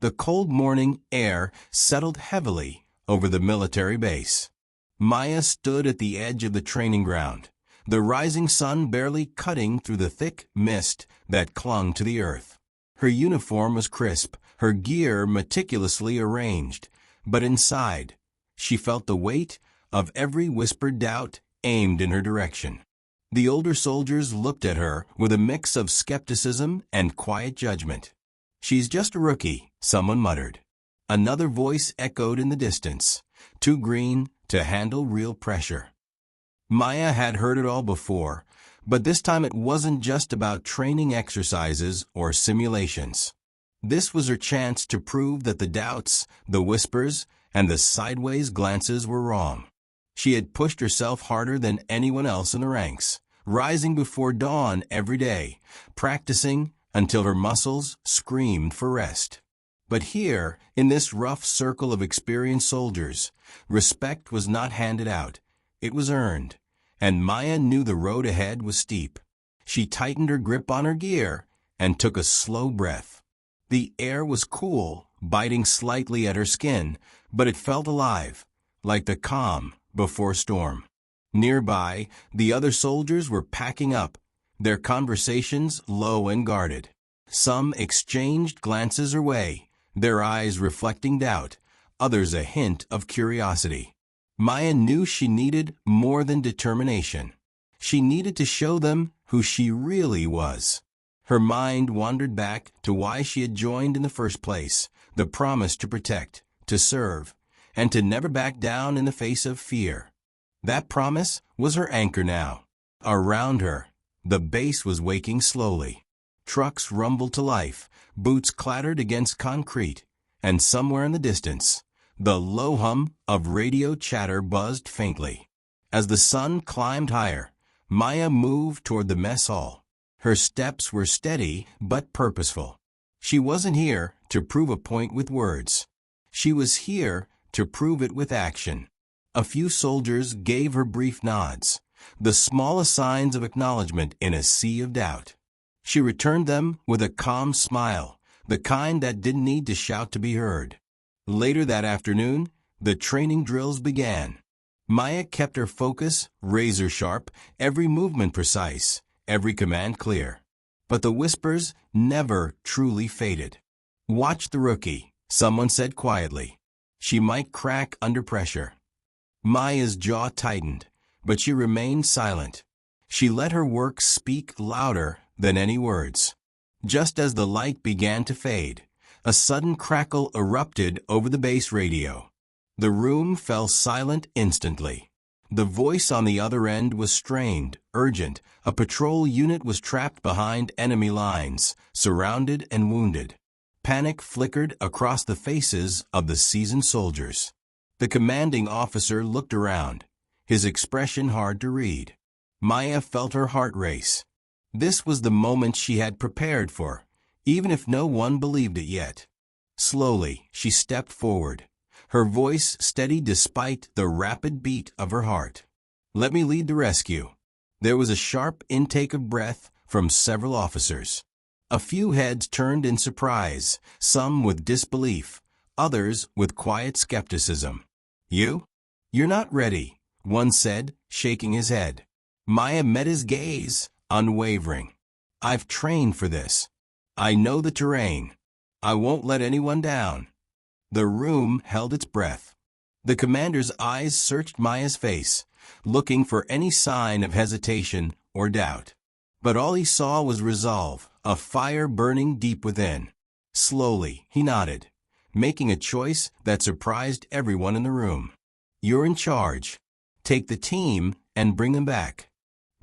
The cold morning air settled heavily over the military base. Maya stood at the edge of the training ground, the rising sun barely cutting through the thick mist that clung to the earth. Her uniform was crisp, her gear meticulously arranged, but inside, she felt the weight of every whispered doubt aimed in her direction. The older soldiers looked at her with a mix of skepticism and quiet judgment. "She's just a rookie," someone muttered. Another voice echoed in the distance, too green to handle real pressure. Maya had heard it all before, but this time it wasn't just about training exercises or simulations. This was her chance to prove that the doubts, the whispers, and the sideways glances were wrong. She had pushed herself harder than anyone else in the ranks, rising before dawn every day, practicing until her muscles screamed for rest. But here, in this rough circle of experienced soldiers, respect was not handed out, it was earned, and Maya knew the road ahead was steep. She tightened her grip on her gear and took a slow breath. The air was cool, biting slightly at her skin, but it felt alive, like the calm before storm. Nearby, the other soldiers were packing up, their conversations low and guarded. Some exchanged glances her way, their eyes reflecting doubt, others a hint of curiosity. Maya knew she needed more than determination. She needed to show them who she really was. Her mind wandered back to why she had joined in the first place, the promise to protect, to serve, and to never back down in the face of fear. That promise was her anchor now. Around her, the base was waking slowly. Trucks rumbled to life, boots clattered against concrete, and somewhere in the distance, the low hum of radio chatter buzzed faintly. As the sun climbed higher, Maya moved toward the mess hall. Her steps were steady but purposeful. She wasn't here to prove a point with words. She was here to prove it with action. A few soldiers gave her brief nods, the smallest signs of acknowledgement in a sea of doubt. She returned them with a calm smile, the kind that didn't need to shout to be heard. Later that afternoon, the training drills began. Maya kept her focus razor sharp, every movement precise, every command clear. But the whispers never truly faded. "Watch the rookie," someone said quietly. "She might crack under pressure." Maya's jaw tightened, but she remained silent. She let her work speak louder than any words. Just as the light began to fade, a sudden crackle erupted over the base radio. The room fell silent instantly. The voice on the other end was strained, urgent. A patrol unit was trapped behind enemy lines, surrounded and wounded. Panic flickered across the faces of the seasoned soldiers. The commanding officer looked around, his expression hard to read. Maya felt her heart race. This was the moment she had prepared for, even if no one believed it yet. Slowly, she stepped forward, her voice steady despite the rapid beat of her heart. "Let me lead the rescue." There was a sharp intake of breath from several officers. A few heads turned in surprise, some with disbelief, others with quiet skepticism. "You? You're not ready," one said, shaking his head. Maya met his gaze, unwavering. "I've trained for this. I know the terrain. I won't let anyone down." The room held its breath. The commander's eyes searched Maya's face, looking for any sign of hesitation or doubt. But all he saw was resolve, a fire burning deep within. Slowly, he nodded, making a choice that surprised everyone in the room. "You're in charge. Take the team and bring them back."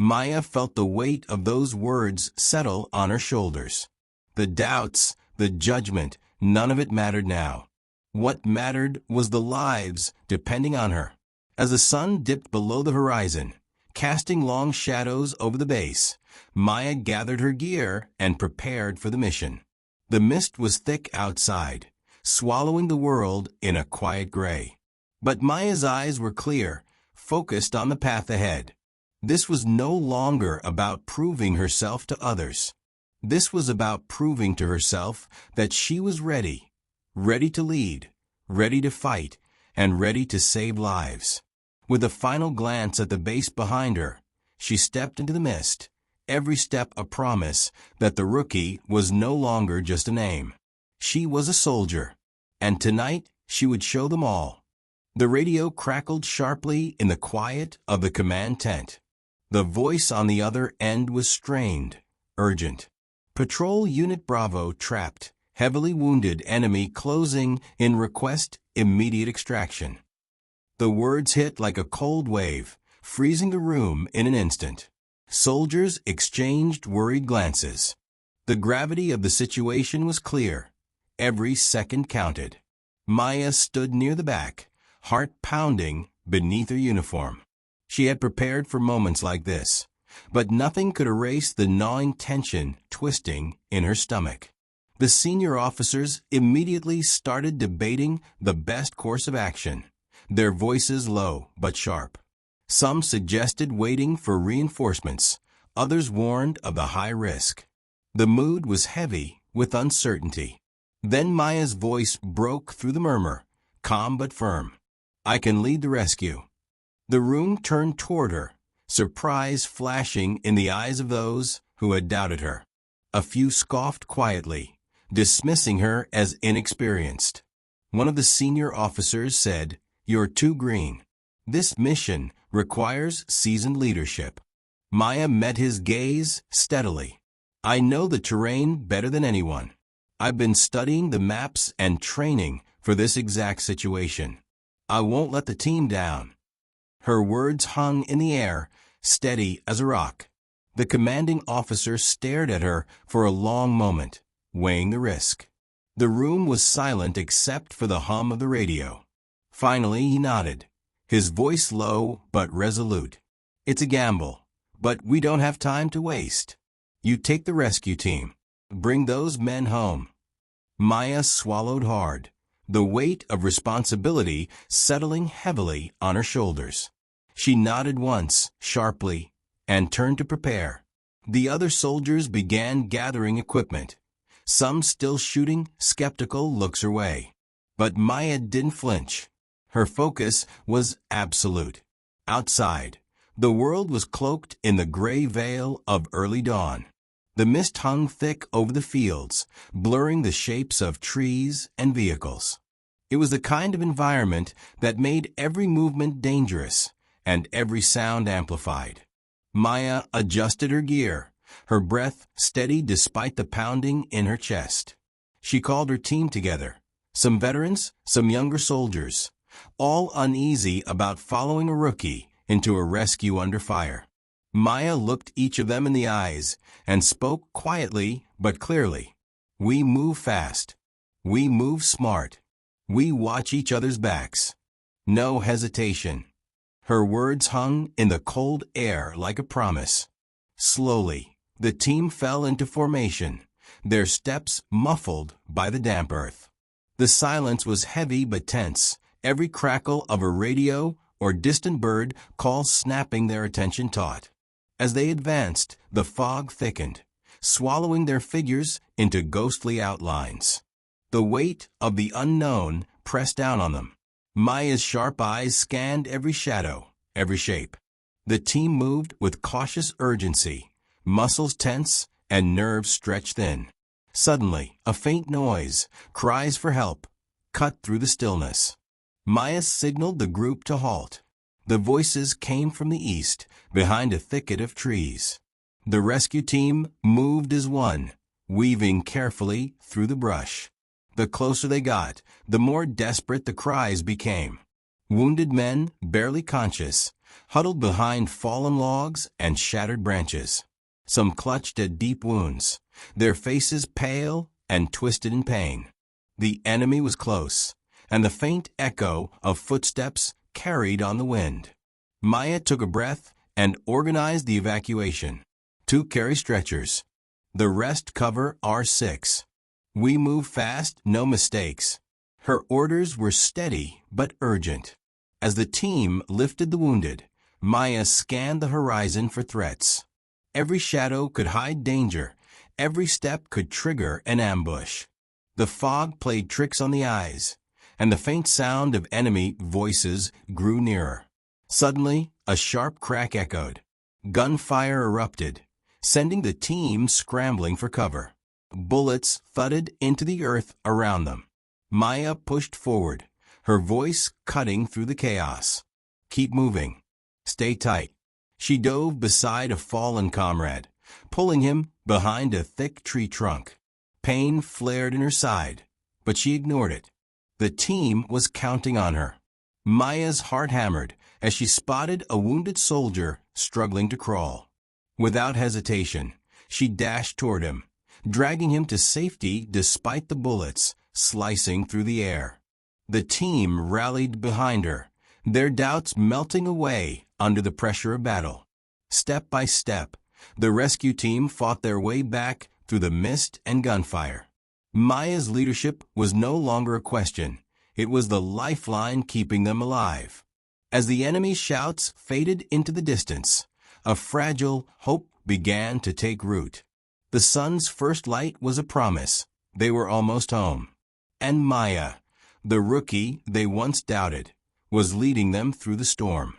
Maya felt the weight of those words settle on her shoulders. The doubts, the judgment, none of it mattered now. What mattered was the lives depending on her. As the sun dipped below the horizon, casting long shadows over the base, Maya gathered her gear and prepared for the mission. The mist was thick outside, swallowing the world in a quiet gray. But Maya's eyes were clear, focused on the path ahead. This was no longer about proving herself to others. This was about proving to herself that she was ready ready to lead, ready to fight, and ready to save lives. With a final glance at the base behind her, she stepped into the mist, every step a promise that the rookie was no longer just a name. She was a soldier, and tonight she would show them all. The radio crackled sharply in the quiet of the command tent. The voice on the other end was strained, urgent. Patrol Unit Bravo trapped, heavily wounded enemy closing in, request immediate extraction. The words hit like a cold wave, freezing the room in an instant. Soldiers exchanged worried glances. The gravity of the situation was clear. Every second counted. Maya stood near the back, heart pounding beneath her uniform. She had prepared for moments like this, but nothing could erase the gnawing tension twisting in her stomach. The senior officers immediately started debating the best course of action, their voices low but sharp. Some suggested waiting for reinforcements, others warned of the high risk. The mood was heavy with uncertainty. Then Maya's voice broke through the murmur, calm but firm. "I can lead the rescue." The room turned toward her, surprise flashing in the eyes of those who had doubted her. A few scoffed quietly, dismissing her as inexperienced. One of the senior officers said, "You're too green. This mission requires seasoned leadership." Maya met his gaze steadily. "I know the terrain better than anyone. I've been studying the maps and training for this exact situation. I won't let the team down." Her words hung in the air, steady as a rock. The commanding officer stared at her for a long moment, weighing the risk. The room was silent except for the hum of the radio. Finally, he nodded, his voice low but resolute. "It's a gamble, but we don't have time to waste. You take the rescue team. Bring those men home." Maya swallowed hard, the weight of responsibility settling heavily on her shoulders. She nodded once, sharply, and turned to prepare. The other soldiers began gathering equipment, some still shooting skeptical looks her way. But Maya didn't flinch. Her focus was absolute. Outside, the world was cloaked in the gray veil of early dawn. The mist hung thick over the fields, blurring the shapes of trees and vehicles. It was the kind of environment that made every movement dangerous and every sound amplified. Maya adjusted her gear, her breath steady despite the pounding in her chest. She called her team together, some veterans, some younger soldiers, all uneasy about following a rookie into a rescue under fire. Maya looked each of them in the eyes and spoke quietly but clearly. "We move fast. We move smart. We watch each other's backs. No hesitation." Her words hung in the cold air like a promise. Slowly, the team fell into formation, their steps muffled by the damp earth. The silence was heavy but tense, every crackle of a radio or distant bird call snapping their attention taut. As they advanced, the fog thickened, swallowing their figures into ghostly outlines. The weight of the unknown pressed down on them. Maya's sharp eyes scanned every shadow, every shape. The team moved with cautious urgency, muscles tense and nerves stretched thin. Suddenly, a faint noise, cries for help, cut through the stillness. Maya signaled the group to halt. The voices came from the east, behind a thicket of trees. The rescue team moved as one, weaving carefully through the brush. The closer they got, the more desperate the cries became. Wounded men, barely conscious, huddled behind fallen logs and shattered branches. Some clutched at deep wounds, their faces pale and twisted in pain. The enemy was close, and the faint echo of footsteps carried on the wind. Maya took a breath and organized the evacuation. 2 carry stretchers. The rest cover R6. We move fast, no mistakes. Her orders were steady but urgent. As the team lifted the wounded, Maya scanned the horizon for threats. Every shadow could hide danger. Every step could trigger an ambush. The fog played tricks on the eyes, and the faint sound of enemy voices grew nearer. Suddenly, a sharp crack echoed. Gunfire erupted, sending the team scrambling for cover. Bullets thudded into the earth around them. Maya pushed forward, her voice cutting through the chaos. "Keep moving. Stay tight." She dove beside a fallen comrade, pulling him behind a thick tree trunk. Pain flared in her side, but she ignored it. The team was counting on her. Maya's heart hammered as she spotted a wounded soldier struggling to crawl. Without hesitation, she dashed toward him, dragging him to safety despite the bullets slicing through the air. The team rallied behind her, their doubts melting away under the pressure of battle. Step by step, the rescue team fought their way back through the mist and gunfire. Maya's leadership was no longer a question. It was the lifeline keeping them alive. As the enemy's shouts faded into the distance, a fragile hope began to take root. The sun's first light was a promise. They were almost home. And Maya, the rookie they once doubted, was leading them through the storm.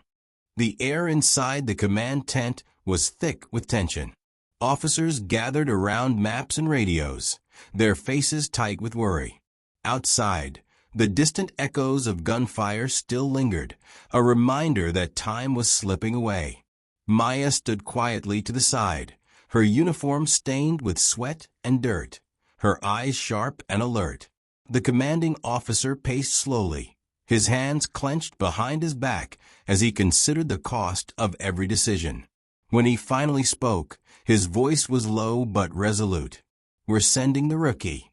The air inside the command tent was thick with tension. Officers gathered around maps and radios, their faces tight with worry. Outside, the distant echoes of gunfire still lingered, a reminder that time was slipping away. Maya stood quietly to the side, her uniform stained with sweat and dirt, her eyes sharp and alert. The commanding officer paced slowly, his hands clenched behind his back as he considered the cost of every decision. When he finally spoke, his voice was low but resolute. "We're sending the rookie."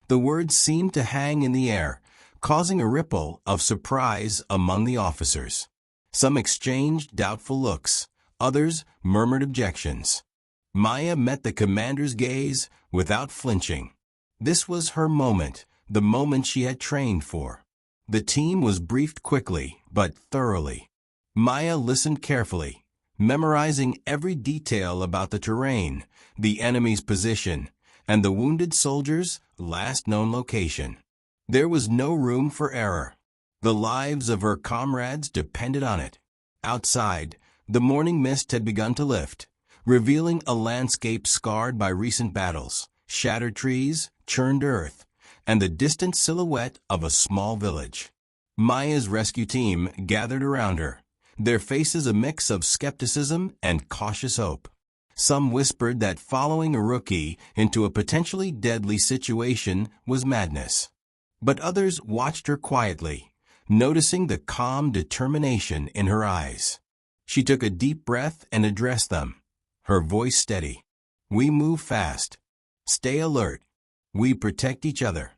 The words seemed to hang in the air, causing a ripple of surprise among the officers. Some exchanged doubtful looks, others murmured objections. Maya met the commander's gaze without flinching. This was her moment, the moment she had trained for. The team was briefed quickly, but thoroughly. Maya listened carefully, memorizing every detail about the terrain, the enemy's position, and the wounded soldier's last known location. There was no room for error. The lives of her comrades depended on it. Outside, the morning mist had begun to lift, revealing a landscape scarred by recent battles, shattered trees, churned earth, and the distant silhouette of a small village. Maya's rescue team gathered around her, their faces a mix of skepticism and cautious hope. Some whispered that following a rookie into a potentially deadly situation was madness. But others watched her quietly, noticing the calm determination in her eyes. She took a deep breath and addressed them, her voice steady. "We move fast. Stay alert. We protect each other."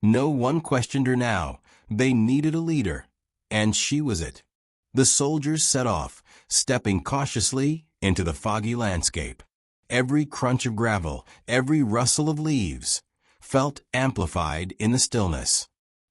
No one questioned her now. They needed a leader, and she was it. The soldiers set off, stepping cautiously into the foggy landscape. Every crunch of gravel, every rustle of leaves, felt amplified in the stillness.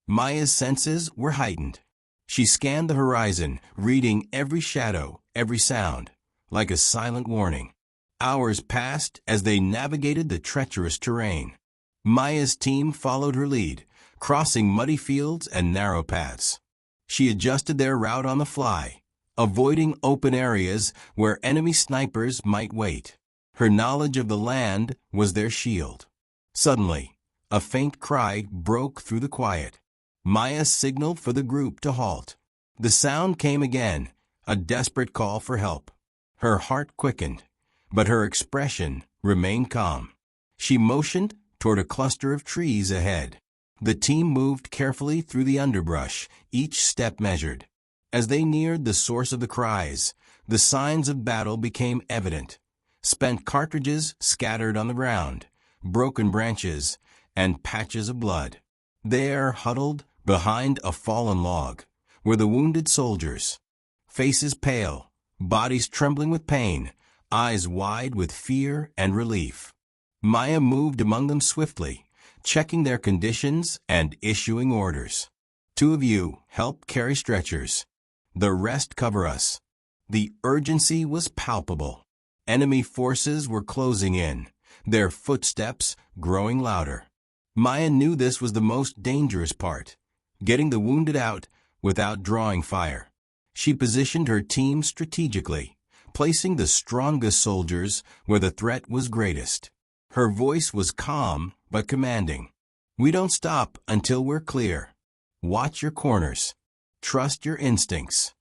Maya's senses were heightened. She scanned the horizon, reading every shadow, every sound, like a silent warning. Hours passed as they navigated the treacherous terrain. Maya's team followed her lead, crossing muddy fields and narrow paths. She adjusted their route on the fly, avoiding open areas where enemy snipers might wait. Her knowledge of the land was their shield. Suddenly, a faint cry broke through the quiet. Maya signaled for the group to halt. The sound came again, a desperate call for help. Her heart quickened, but her expression remained calm. She motioned toward a cluster of trees ahead. The team moved carefully through the underbrush, each step measured. As they neared the source of the cries, the signs of battle became evident. Spent cartridges scattered on the ground, broken branches, and patches of blood. There, huddled behind a fallen log, were the wounded soldiers, faces pale, bodies trembling with pain, eyes wide with fear and relief. Maya moved among them swiftly, checking their conditions and issuing orders. "Two of you help carry stretchers. The rest cover us." The urgency was palpable. Enemy forces were closing in, their footsteps growing louder. Maya knew this was the most dangerous part, getting the wounded out without drawing fire. She positioned her team strategically, placing the strongest soldiers where the threat was greatest. Her voice was calm but commanding. "We don't stop until we're clear. Watch your corners. Trust your instincts."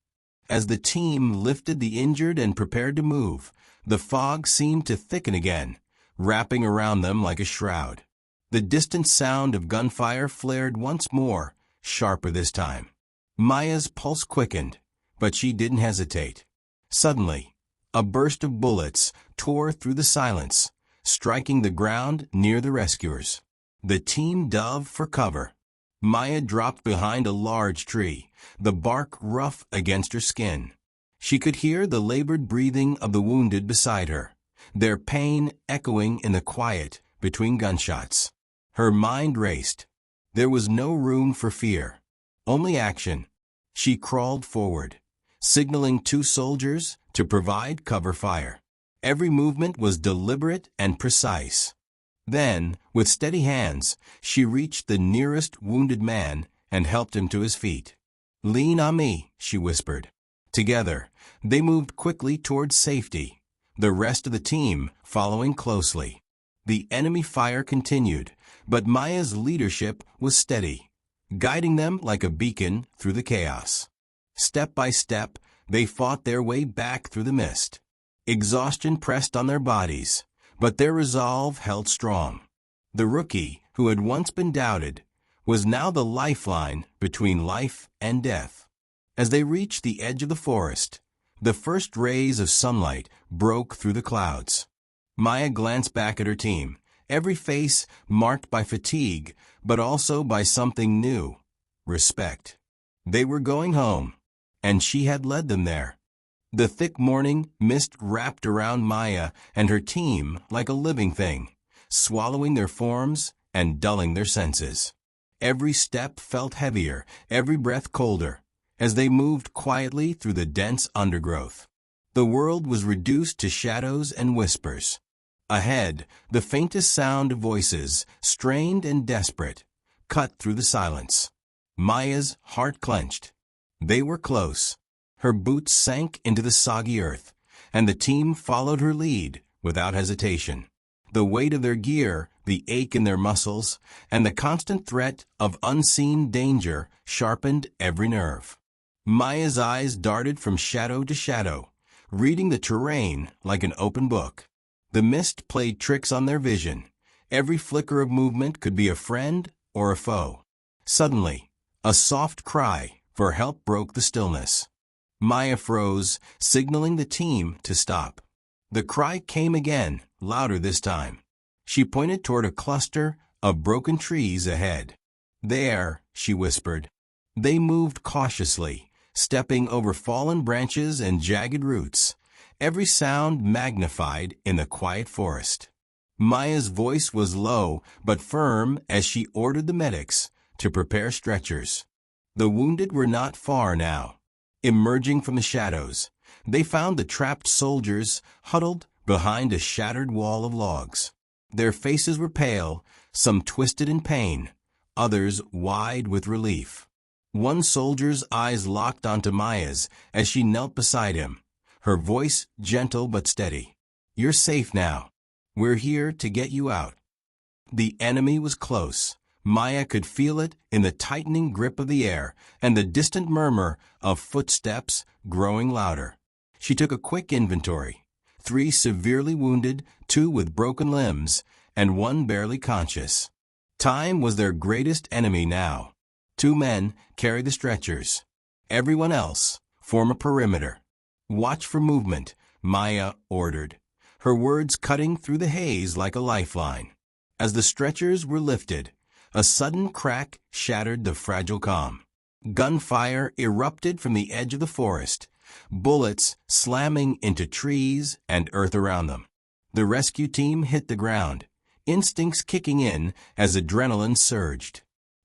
As the team lifted the injured and prepared to move, the fog seemed to thicken again, wrapping around them like a shroud. The distant sound of gunfire flared once more, sharper this time. Maya's pulse quickened, but she didn't hesitate. Suddenly, a burst of bullets tore through the silence, striking the ground near the rescuers. The team dove for cover. Maya dropped behind a large tree, the bark rough against her skin. She could hear the labored breathing of the wounded beside her, their pain echoing in the quiet between gunshots. Her mind raced. There was no room for fear, only action. She crawled forward, signaling 2 soldiers to provide cover fire. Every movement was deliberate and precise. Then, with steady hands, she reached the nearest wounded man and helped him to his feet. "Lean on me," she whispered. Together, they moved quickly towards safety, the rest of the team following closely. The enemy fire continued, but Maya's leadership was steady, guiding them like a beacon through the chaos. Step by step, they fought their way back through the mist. Exhaustion pressed on their bodies, but their resolve held strong. The rookie, who had once been doubted, was now the lifeline between life and death. As they reached the edge of the forest, the first rays of sunlight broke through the clouds. Maya glanced back at her team, every face marked by fatigue, but also by something new: respect. They were going home, and she had led them there. The thick morning mist wrapped around Maya and her team like a living thing, swallowing their forms and dulling their senses. Every step felt heavier, every breath colder, as they moved quietly through the dense undergrowth. The world was reduced to shadows and whispers. Ahead, the faintest sound of voices, strained and desperate, cut through the silence. Maya's heart clenched. They were close. Her boots sank into the soggy earth, and the team followed her lead without hesitation. The weight of their gear, the ache in their muscles, and the constant threat of unseen danger sharpened every nerve. Maya's eyes darted from shadow to shadow, reading the terrain like an open book. The mist played tricks on their vision. Every flicker of movement could be a friend or a foe. Suddenly, a soft cry for help broke the stillness. Maya froze, signaling the team to stop. The cry came again, louder this time. She pointed toward a cluster of broken trees ahead. "There," she whispered. They moved cautiously, stepping over fallen branches and jagged roots, every sound magnified in the quiet forest. Maya's voice was low but firm as she ordered the medics to prepare stretchers. The wounded were not far now. Emerging from the shadows, they found the trapped soldiers huddled behind a shattered wall of logs. Their faces were pale, some twisted in pain, others wide with relief. One soldier's eyes locked onto Maya's as she knelt beside him, her voice gentle but steady. "You're safe now. We're here to get you out." The enemy was close. Maya could feel it in the tightening grip of the air and the distant murmur of footsteps growing louder. She took a quick inventory: 3 severely wounded, 2 with broken limbs, and 1 barely conscious. Time was their greatest enemy now. 2 men carry the stretchers. Everyone else form a perimeter. "Watch for movement," Maya ordered, her words cutting through the haze like a lifeline. As the stretchers were lifted, a sudden crack shattered the fragile calm. Gunfire erupted from the edge of the forest, bullets slamming into trees and earth around them. The rescue team hit the ground, instincts kicking in as adrenaline surged.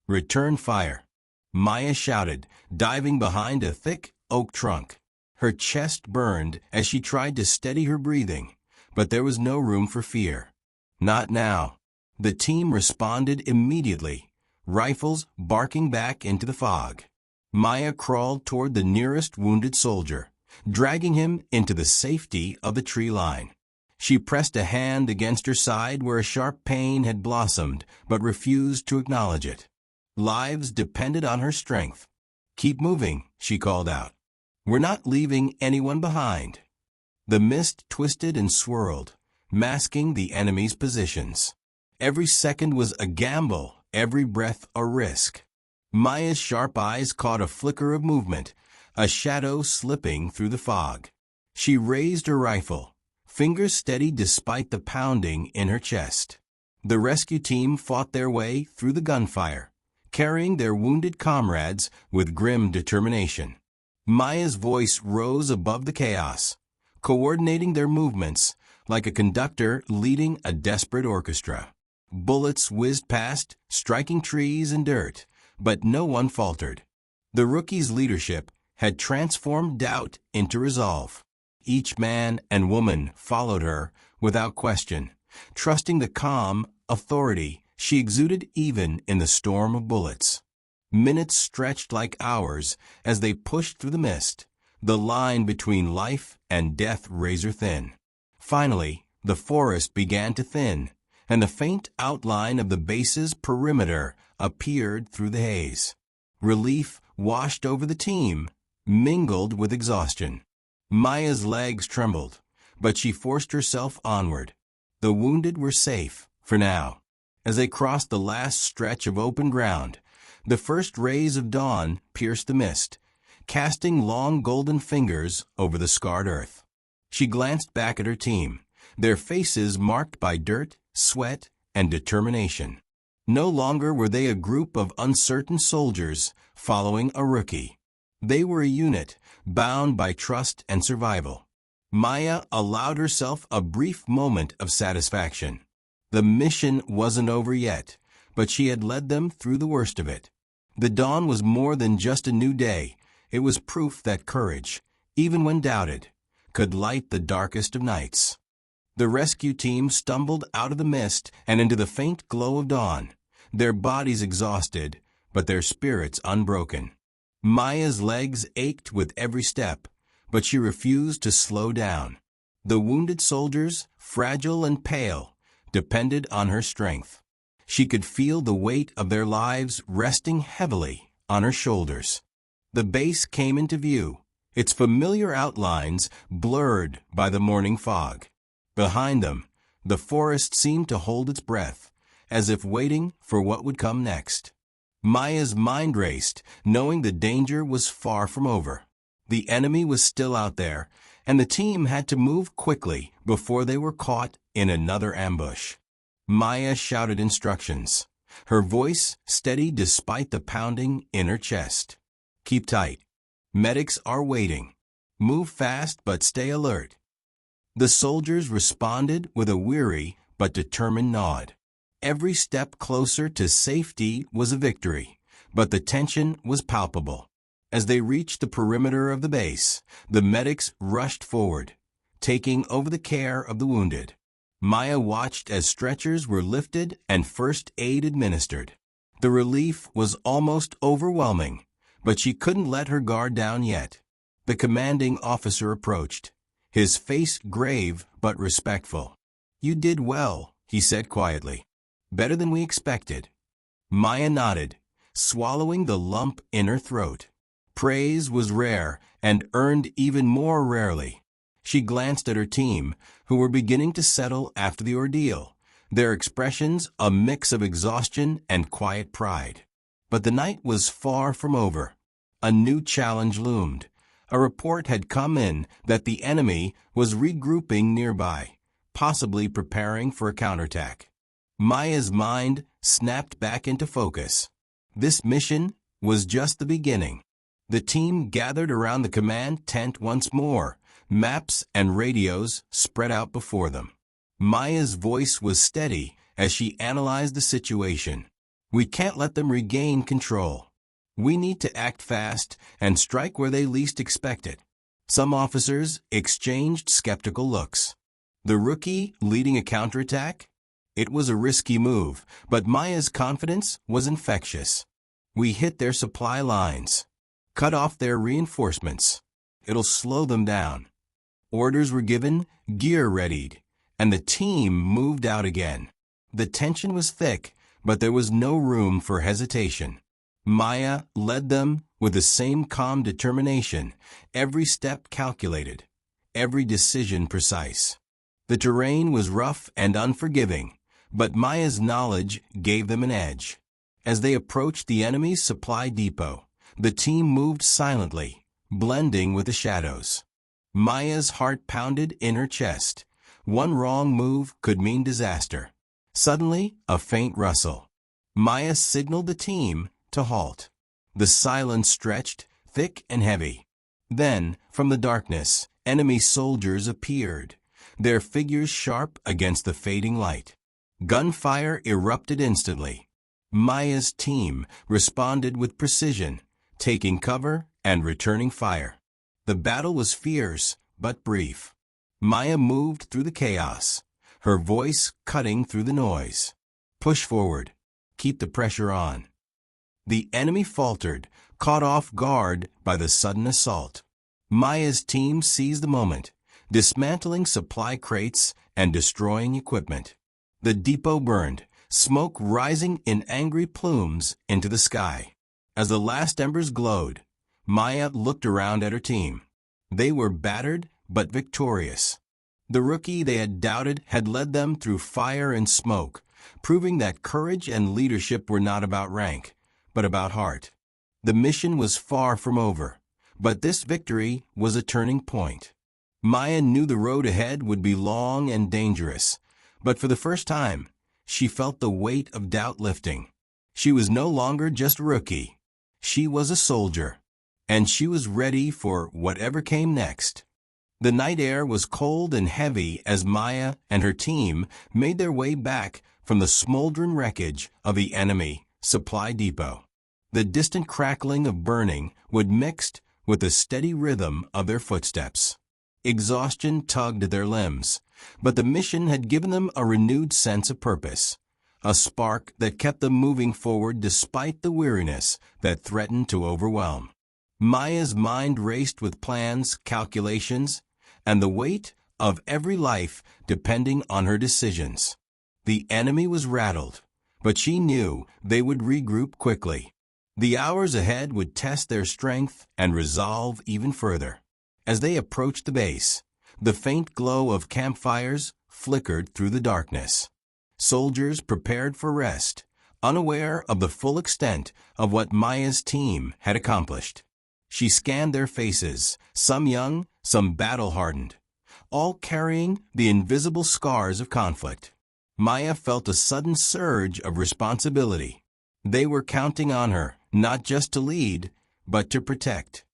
"Return fire," Maya shouted, diving behind a thick oak trunk. Her chest burned as she tried to steady her breathing, but there was no room for fear. Not now. The team responded immediately, rifles barking back into the fog. Maya crawled toward the nearest wounded soldier, dragging him into the safety of the tree line. She pressed a hand against her side where a sharp pain had blossomed, but refused to acknowledge it. Lives depended on her strength. "Keep moving," she called out. "We're not leaving anyone behind." The mist twisted and swirled, masking the enemy's positions. Every second was a gamble, every breath a risk. Maya's sharp eyes caught a flicker of movement, a shadow slipping through the fog. She raised her rifle, fingers steady despite the pounding in her chest. The rescue team fought their way through the gunfire, carrying their wounded comrades with grim determination. Maya's voice rose above the chaos, coordinating their movements like a conductor leading a desperate orchestra. Bullets whizzed past, striking trees and dirt, but no one faltered. The rookie's leadership had transformed doubt into resolve. Each man and woman followed her without question, trusting the calm authority she exuded even in the storm of bullets. Minutes stretched like hours as they pushed through the mist, the line between life and death razor-thin. Finally, the forest began to thin, and the faint outline of the base's perimeter appeared through the haze. Relief washed over the team, mingled with exhaustion. Maya's legs trembled, but she forced herself onward. The wounded were safe, for now. As they crossed the last stretch of open ground, the first rays of dawn pierced the mist, casting long golden fingers over the scarred earth. She glanced back at her team, their faces marked by dirt, sweat, and determination. No longer were they a group of uncertain soldiers following a rookie. They were a unit, bound by trust and survival. Maya allowed herself a brief moment of satisfaction. The mission wasn't over yet, but she had led them through the worst of it. The dawn was more than just a new day. It was proof that courage, even when doubted, could light the darkest of nights. The rescue team stumbled out of the mist and into the faint glow of dawn, their bodies exhausted, but their spirits unbroken. Maya's legs ached with every step, but she refused to slow down. The wounded soldiers, fragile and pale, depended on her strength. She could feel the weight of their lives resting heavily on her shoulders. The base came into view, its familiar outlines blurred by the morning fog. Behind them, the forest seemed to hold its breath, as if waiting for what would come next. Maya's mind raced, knowing the danger was far from over. The enemy was still out there, and the team had to move quickly before they were caught in another ambush. Maya shouted instructions, her voice steady despite the pounding in her chest. "Keep tight. Medics are waiting. Move fast but stay alert." The soldiers responded with a weary but determined nod. Every step closer to safety was a victory, but the tension was palpable. As they reached the perimeter of the base, the medics rushed forward, taking over the care of the wounded. Maya watched as stretchers were lifted and first aid administered. The relief was almost overwhelming, but she couldn't let her guard down yet. The commanding officer approached, his face grave but respectful. "You did well," he said quietly. "Better than we expected." Maya nodded, swallowing the lump in her throat. Praise was rare and earned even more rarely. She glanced at her team, who were beginning to settle after the ordeal, their expressions a mix of exhaustion and quiet pride. But the night was far from over. A new challenge loomed. A report had come in that the enemy was regrouping nearby, possibly preparing for a counterattack. Maya's mind snapped back into focus. This mission was just the beginning. The team gathered around the command tent once more, maps and radios spread out before them. Maya's voice was steady as she analyzed the situation. "We can't let them regain control. We need to act fast and strike where they least expect it." Some officers exchanged skeptical looks. The rookie leading a counterattack? It was a risky move, but Maya's confidence was infectious. We hit their supply lines. Cut off their reinforcements. It'll slow them down. Orders were given, gear readied, and the team moved out again. The tension was thick, but there was no room for hesitation. Maya led them with the same calm determination, every step calculated, every decision precise. The terrain was rough and unforgiving, but Maya's knowledge gave them an edge. As they approached the enemy's supply depot, the team moved silently, blending with the shadows. Maya's heart pounded in her chest. One wrong move could mean disaster. Suddenly, a faint rustle. Maya signaled the team to halt. The silence stretched, thick and heavy. Then, from the darkness, enemy soldiers appeared, their figures sharp against the fading light. Gunfire erupted instantly. Maya's team responded with precision, taking cover and returning fire. The battle was fierce, but brief. Maya moved through the chaos, her voice cutting through the noise. Push forward. Keep the pressure on. The enemy faltered, caught off guard by the sudden assault. Maya's team seized the moment, dismantling supply crates and destroying equipment. The depot burned, smoke rising in angry plumes into the sky. As the last embers glowed, Maya looked around at her team. They were battered but victorious. The rookie they had doubted had led them through fire and smoke, proving that courage and leadership were not about rank, but about heart. The mission was far from over, but this victory was a turning point. Maya knew the road ahead would be long and dangerous, but for the first time, she felt the weight of doubt lifting. She was no longer just a rookie. She was a soldier, and she was ready for whatever came next. The night air was cold and heavy as Maya and her team made their way back from the smoldering wreckage of the enemy supply depot. The distant crackling of burning would mix with the steady rhythm of their footsteps. Exhaustion tugged at their limbs, but the mission had given them a renewed sense of purpose, a spark that kept them moving forward despite the weariness that threatened to overwhelm. Maya's mind raced with plans, calculations, and the weight of every life depending on her decisions. The enemy was rattled, but she knew they would regroup quickly. The hours ahead would test their strength and resolve even further. As they approached the base, the faint glow of campfires flickered through the darkness. Soldiers prepared for rest, unaware of the full extent of what Maya's team had accomplished. She scanned their faces, some young, some battle-hardened, all carrying the invisible scars of conflict. Maya felt a sudden surge of responsibility. They were counting on her, not just to lead, but to protect.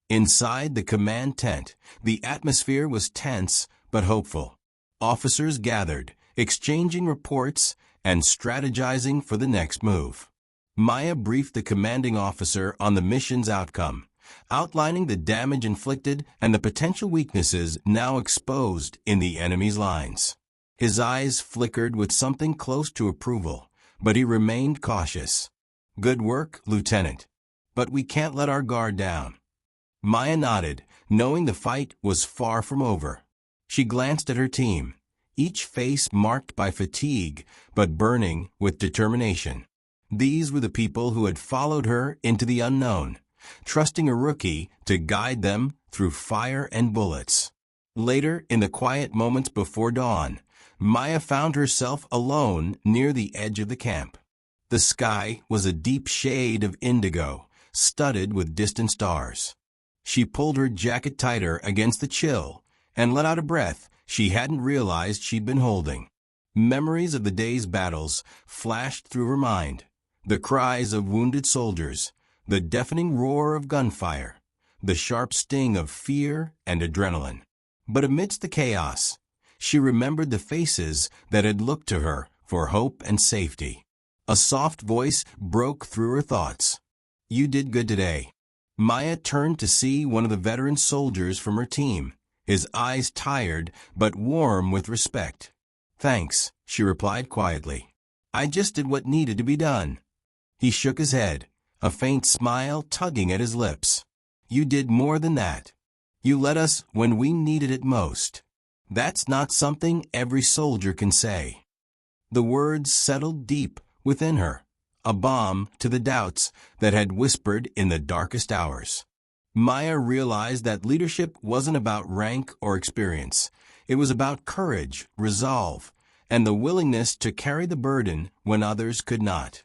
Inside the command tent, the atmosphere was tense but hopeful. Officers gathered, exchanging reports and strategizing for the next move. Maya briefed the commanding officer on the mission's outcome, outlining the damage inflicted and the potential weaknesses now exposed in the enemy's lines. His eyes flickered with something close to approval, but he remained cautious. "Good work, Lieutenant. But we can't let our guard down." Maya nodded, knowing the fight was far from over. She glanced at her team, each face marked by fatigue but burning with determination. These were the people who had followed her into the unknown, trusting a rookie to guide them through fire and bullets. Later, in the quiet moments before dawn, Maya found herself alone near the edge of the camp. The sky was a deep shade of indigo, studded with distant stars. She pulled her jacket tighter against the chill and let out a breath she hadn't realized she'd been holding. Memories of the day's battles flashed through her mind, the cries of wounded soldiers, the deafening roar of gunfire, the sharp sting of fear and adrenaline. But amidst the chaos, she remembered the faces that had looked to her for hope and safety. A soft voice broke through her thoughts. "You did good today." Maya turned to see one of the veteran soldiers from her team, his eyes tired but warm with respect. "Thanks," she replied quietly. "I just did what needed to be done." He shook his head, a faint smile tugging at his lips. "You did more than that. You led us when we needed it most. That's not something every soldier can say." The words settled deep within her, a balm to the doubts that had whispered in the darkest hours. Maya realized that leadership wasn't about rank or experience. It was about courage, resolve, and the willingness to carry the burden when others could not.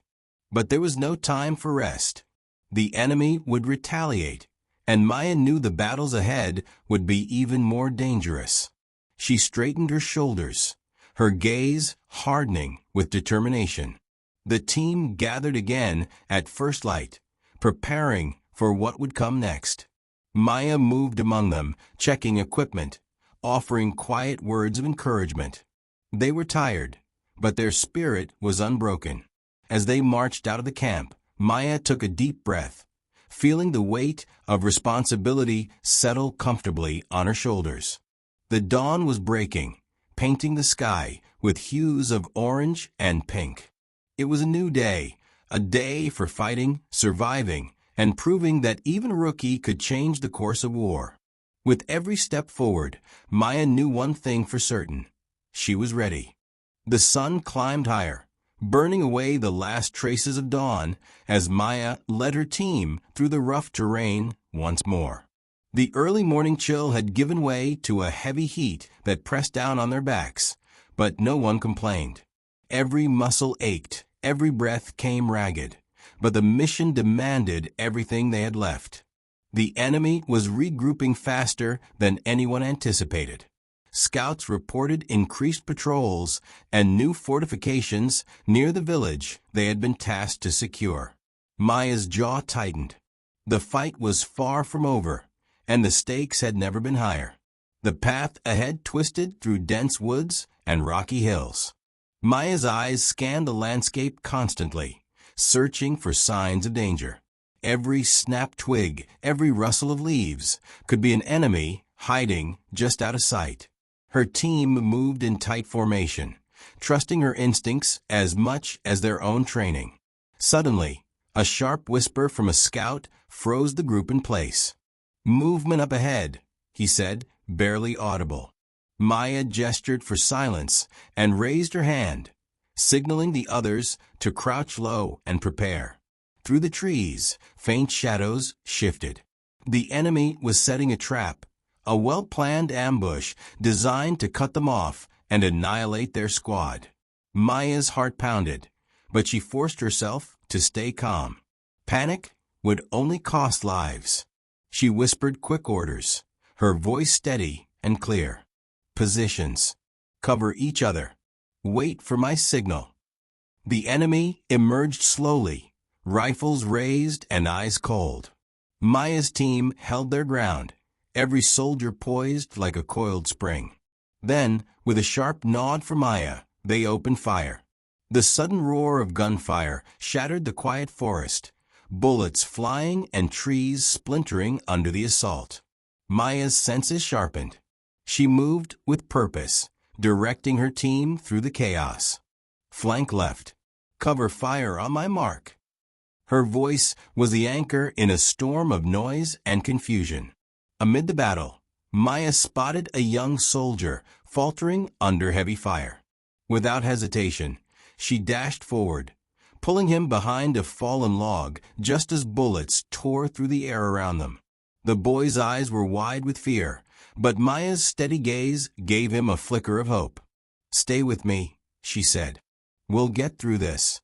But there was no time for rest. The enemy would retaliate, and Maya knew the battles ahead would be even more dangerous. She straightened her shoulders, her gaze hardening with determination. The team gathered again at first light, preparing for what would come next. Maya moved among them, checking equipment, offering quiet words of encouragement. They were tired, but their spirit was unbroken. As they marched out of the camp, Maya took a deep breath, feeling the weight of responsibility settle comfortably on her shoulders. The dawn was breaking, painting the sky with hues of orange and pink. It was a new day, a day for fighting, surviving, and proving that even a rookie could change the course of war. With every step forward, Maya knew one thing for certain. She was ready. The sun climbed higher, burning away the last traces of dawn as Maya led her team through the rough terrain once more. The early morning chill had given way to a heavy heat that pressed down on their backs, but no one complained. Every muscle ached, every breath came ragged, but the mission demanded everything they had left. The enemy was regrouping faster than anyone anticipated. Scouts reported increased patrols and new fortifications near the village they had been tasked to secure. Maya's jaw tightened. The fight was far from over, and the stakes had never been higher. The path ahead twisted through dense woods and rocky hills. Maya's eyes scanned the landscape constantly, searching for signs of danger. Every snapped twig, every rustle of leaves could be an enemy hiding just out of sight. Her team moved in tight formation, trusting her instincts as much as their own training. Suddenly, a sharp whisper from a scout froze the group in place. "Movement up ahead," he said, barely audible. Maya gestured for silence and raised her hand, signaling the others to crouch low and prepare. Through the trees, faint shadows shifted. The enemy was setting a trap, a well-planned ambush designed to cut them off and annihilate their squad. Maya's heart pounded, but she forced herself to stay calm. Panic would only cost lives. She whispered quick orders, her voice steady and clear. "Positions. Cover each other. Wait for my signal." The enemy emerged slowly, rifles raised and eyes cold. Maya's team held their ground, every soldier poised like a coiled spring. Then, with a sharp nod for Maya, they opened fire. The sudden roar of gunfire shattered the quiet forest, bullets flying and trees splintering under the assault. Maya's senses sharpened. She moved with purpose, directing her team through the chaos. "Flank left. Cover fire on my mark." Her voice was the anchor in a storm of noise and confusion. Amid the battle, Maya spotted a young soldier faltering under heavy fire. Without hesitation, she dashed forward, pulling him behind a fallen log just as bullets tore through the air around them. The boy's eyes were wide with fear, but Maya's steady gaze gave him a flicker of hope. "Stay with me," she said. "We'll get through this."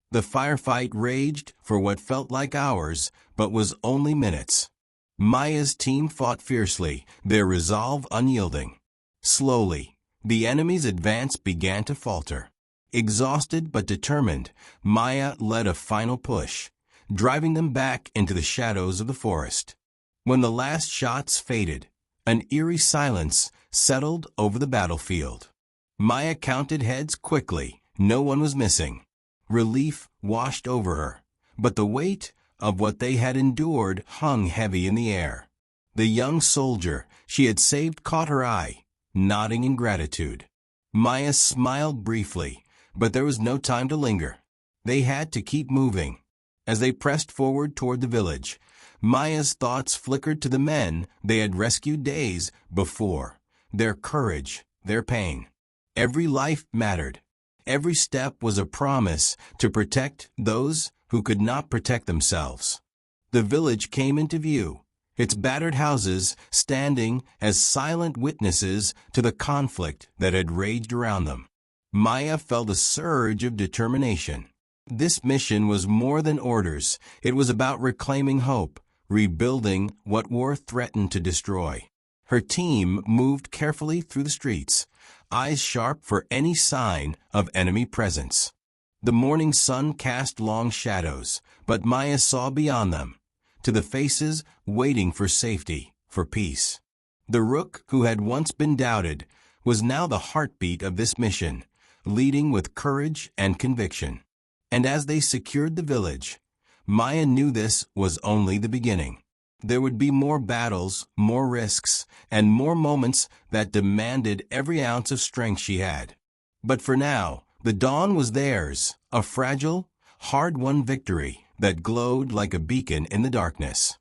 The firefight raged for what felt like hours, but was only minutes. Maya's team fought fiercely, their resolve unyielding. Slowly, the enemy's advance began to falter. Exhausted but determined, Maya led a final push, driving them back into the shadows of the forest. When the last shots faded, an eerie silence settled over the battlefield. Maya counted heads quickly. No one was missing. Relief washed over her, but the weight of what they had endured hung heavy in the air. The young soldier she had saved caught her eye, nodding in gratitude. Maya smiled briefly, but there was no time to linger. They had to keep moving. As they pressed forward toward the village, Maya's thoughts flickered to the men they had rescued days before. Their courage, their pain. Every life mattered. Every step was a promise to protect those who could not protect themselves. The village came into view, its battered houses standing as silent witnesses to the conflict that had raged around them. Maya felt a surge of determination. This mission was more than orders. It was about reclaiming hope, rebuilding what war threatened to destroy. Her team moved carefully through the streets, eyes sharp for any sign of enemy presence. The morning sun cast long shadows, but Maya saw beyond them, to the faces waiting for safety, for peace. The Rook, who had once been doubted, was now the heartbeat of this mission, leading with courage and conviction. And as they secured the village, Maya knew this was only the beginning. There would be more battles, more risks, and more moments that demanded every ounce of strength she had. But for now, the dawn was theirs, a fragile, hard-won victory that glowed like a beacon in the darkness.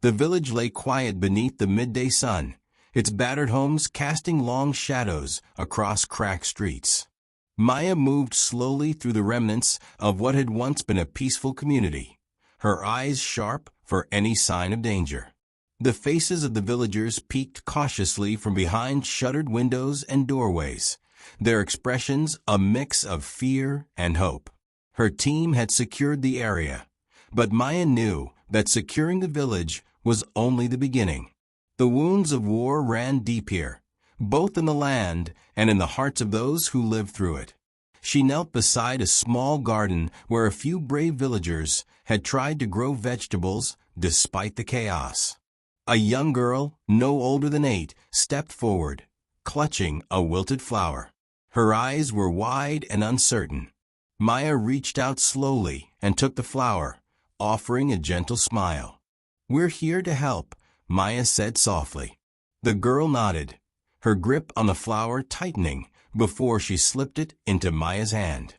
The village lay quiet beneath the midday sun, its battered homes casting long shadows across cracked streets. Maya moved slowly through the remnants of what had once been a peaceful community, her eyes sharp for any sign of danger. The faces of the villagers peeked cautiously from behind shuttered windows and doorways, their expressions a mix of fear and hope. Her team had secured the area, but Maya knew that securing the village was only the beginning. The wounds of war ran deep here, both in the land and in the hearts of those who lived through it. She knelt beside a small garden where a few brave villagers had tried to grow vegetables despite the chaos. A young girl, no older than 8, stepped forward, clutching a wilted flower. Her eyes were wide and uncertain. Maya reached out slowly and took the flower, offering a gentle smile. "We're here to help," Maya said softly. The girl nodded, her grip on the flower tightening before she slipped it into Maya's hand.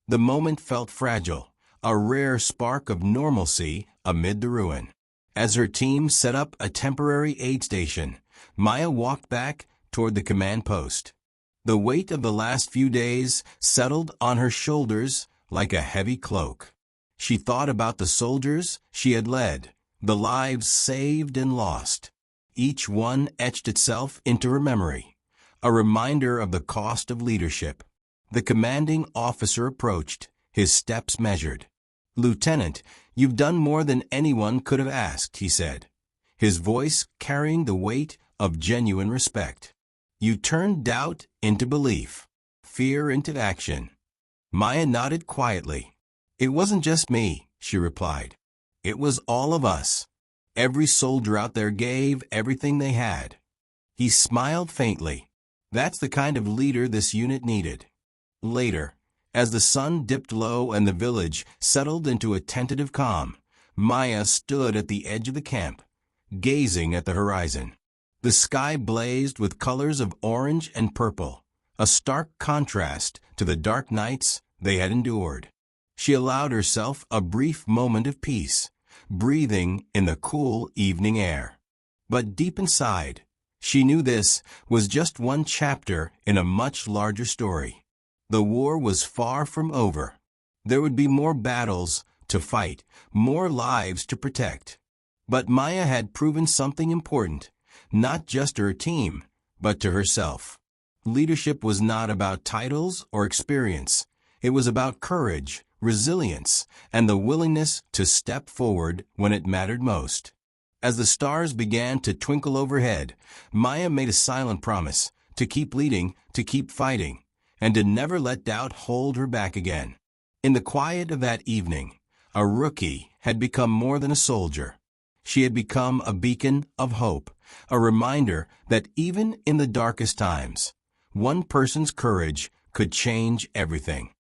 The moment felt fragile, a rare spark of normalcy amid the ruin. As her team set up a temporary aid station, Maya walked back toward the command post. The weight of the last few days settled on her shoulders like a heavy cloak. She thought about the soldiers she had led, the lives saved and lost. Each one etched itself into her memory, a reminder of the cost of leadership. The commanding officer approached, his steps measured. "Lieutenant, you've done more than anyone could have asked," he said, his voice carrying the weight of genuine respect. "You turned doubt into belief, fear into action." Maya nodded quietly. "It wasn't just me," she replied. "It was all of us. Every soldier out there gave everything they had." He smiled faintly. That's the kind of leader this unit needed. Later, as the sun dipped low and the village settled into a tentative calm, Maya stood at the edge of the camp, gazing at the horizon. The sky blazed with colors of orange and purple, a stark contrast to the dark nights they had endured. She allowed herself a brief moment of peace, breathing in the cool evening air. But deep inside, she knew this was just one chapter in a much larger story. The war was far from over. There would be more battles to fight, more lives to protect. But Maya had proven something important, not just to her team, but to herself. Leadership was not about titles or experience. It was about courage, resilience, and the willingness to step forward when it mattered most. As the stars began to twinkle overhead, Maya made a silent promise to keep leading, to keep fighting, and to never let doubt hold her back again. In the quiet of that evening, a rookie had become more than a soldier. She had become a beacon of hope, a reminder that even in the darkest times, one person's courage could change everything.